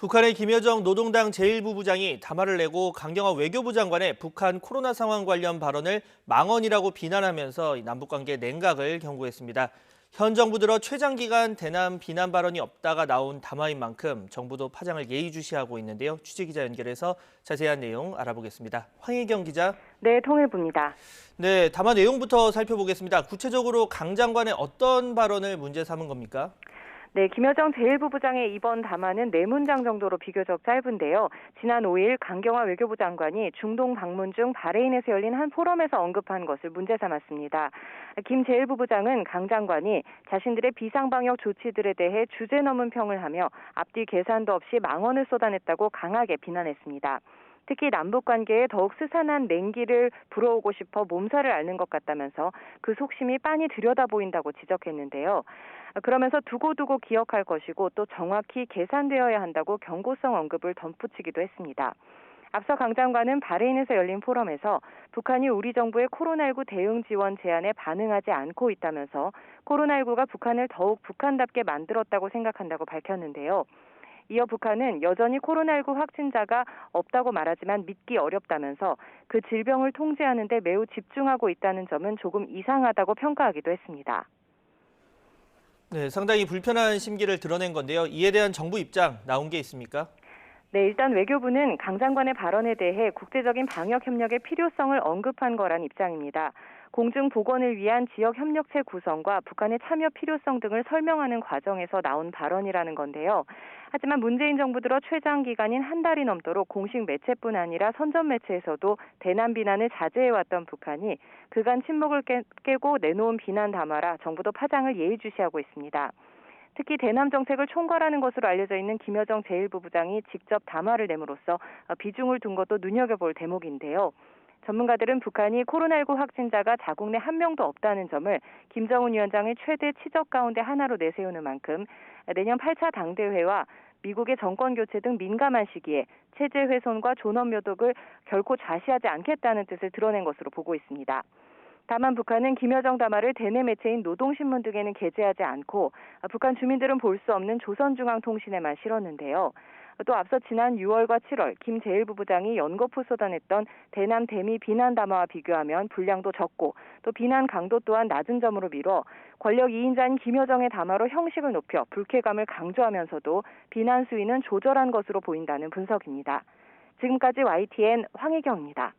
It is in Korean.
북한의 김여정 노동당 제1부부장이 담화를 내고 강경화 외교부 장관의 북한 코로나 상황 관련 발언을 망언이라고 비난하면서 남북관계 냉각을 경고했습니다. 현 정부 들어 최장기간 대남 비난 발언이 없다가 나온 담화인 만큼 정부도 파장을 예의주시하고 있는데요. 취재기자 연결해서 자세한 내용 알아보겠습니다. 황혜경 기자. 네, 통일부입니다. 네, 담화 내용부터 살펴보겠습니다. 구체적으로 강 장관의 어떤 발언을 문제 삼은 겁니까? 네, 김여정 제1부부장의 이번 담화는 4문장 정도로 비교적 짧은데요. 지난 5일 강경화 외교부 장관이 중동 방문 중 바레인에서 열린 한 포럼에서 언급한 것을 문제 삼았습니다. 김 제1부부장은 강 장관이 자신들의 비상방역 조치들에 대해 주제 넘은 평을 하며 앞뒤 계산도 없이 망언을 쏟아냈다고 강하게 비난했습니다. 특히 남북관계에 더욱 스산한 냉기를 불어오고 싶어 몸살을 앓는 것 같다면서 그 속심이 빤히 들여다보인다고 지적했는데요. 그러면서 두고두고 기억할 것이고 또 정확히 계산되어야 한다고 경고성 언급을 덧붙이기도 했습니다. 앞서 강 장관은 바레인에서 열린 포럼에서 북한이 우리 정부의 코로나19 대응 지원 제안에 반응하지 않고 있다면서 코로나19가 북한을 더욱 북한답게 만들었다고 생각한다고 밝혔는데요. 이어 북한은 여전히 코로나19 확진자가 없다고 말하지만 믿기 어렵다면서 그 질병을 통제하는 데 매우 집중하고 있다는 점은 조금 이상하다고 평가하기도 했습니다. 네, 상당히 불편한 심기를 드러낸 건데요. 이에 대한 정부 입장 나온 게 있습니까? 네, 일단 외교부는 강 장관의 발언에 대해 국제적인 방역 협력의 필요성을 언급한 거란 입장입니다. 공중 보건을 위한 지역 협력체 구성과 북한의 참여 필요성 등을 설명하는 과정에서 나온 발언이라는 건데요. 하지만 문재인 정부 들어 최장 기간인 한 달이 넘도록 공식 매체뿐 아니라 선전 매체에서도 대남 비난을 자제해왔던 북한이 그간 침묵을 깨고 내놓은 비난 담화라 정부도 파장을 예의주시하고 있습니다. 특히 대남 정책을 총괄하는 것으로 알려져 있는 김여정 제1부부장이 직접 담화를 내므로써 비중을 둔 것도 눈여겨볼 대목인데요. 전문가들은 북한이 코로나19 확진자가 자국 내 한 명도 없다는 점을 김정은 위원장의 최대 치적 가운데 하나로 내세우는 만큼 내년 8차 당대회와 미국의 정권 교체 등 민감한 시기에 체제 훼손과 존엄 묘독을 결코 좌시하지 않겠다는 뜻을 드러낸 것으로 보고 있습니다. 다만 북한은 김여정 담화를 대내 매체인 노동신문 등에는 게재하지 않고 북한 주민들은 볼 수 없는 조선중앙통신에만 실었는데요. 또 앞서 지난 6월과 7월 김 제1부부장이 연거푸 쏟아냈던 대남 대미 비난 담화와 비교하면 분량도 적고 또 비난 강도 또한 낮은 점으로 미뤄 권력 2인자인 김여정의 담화로 형식을 높여 불쾌감을 강조하면서도 비난 수위는 조절한 것으로 보인다는 분석입니다. 지금까지 YTN 황혜경입니다.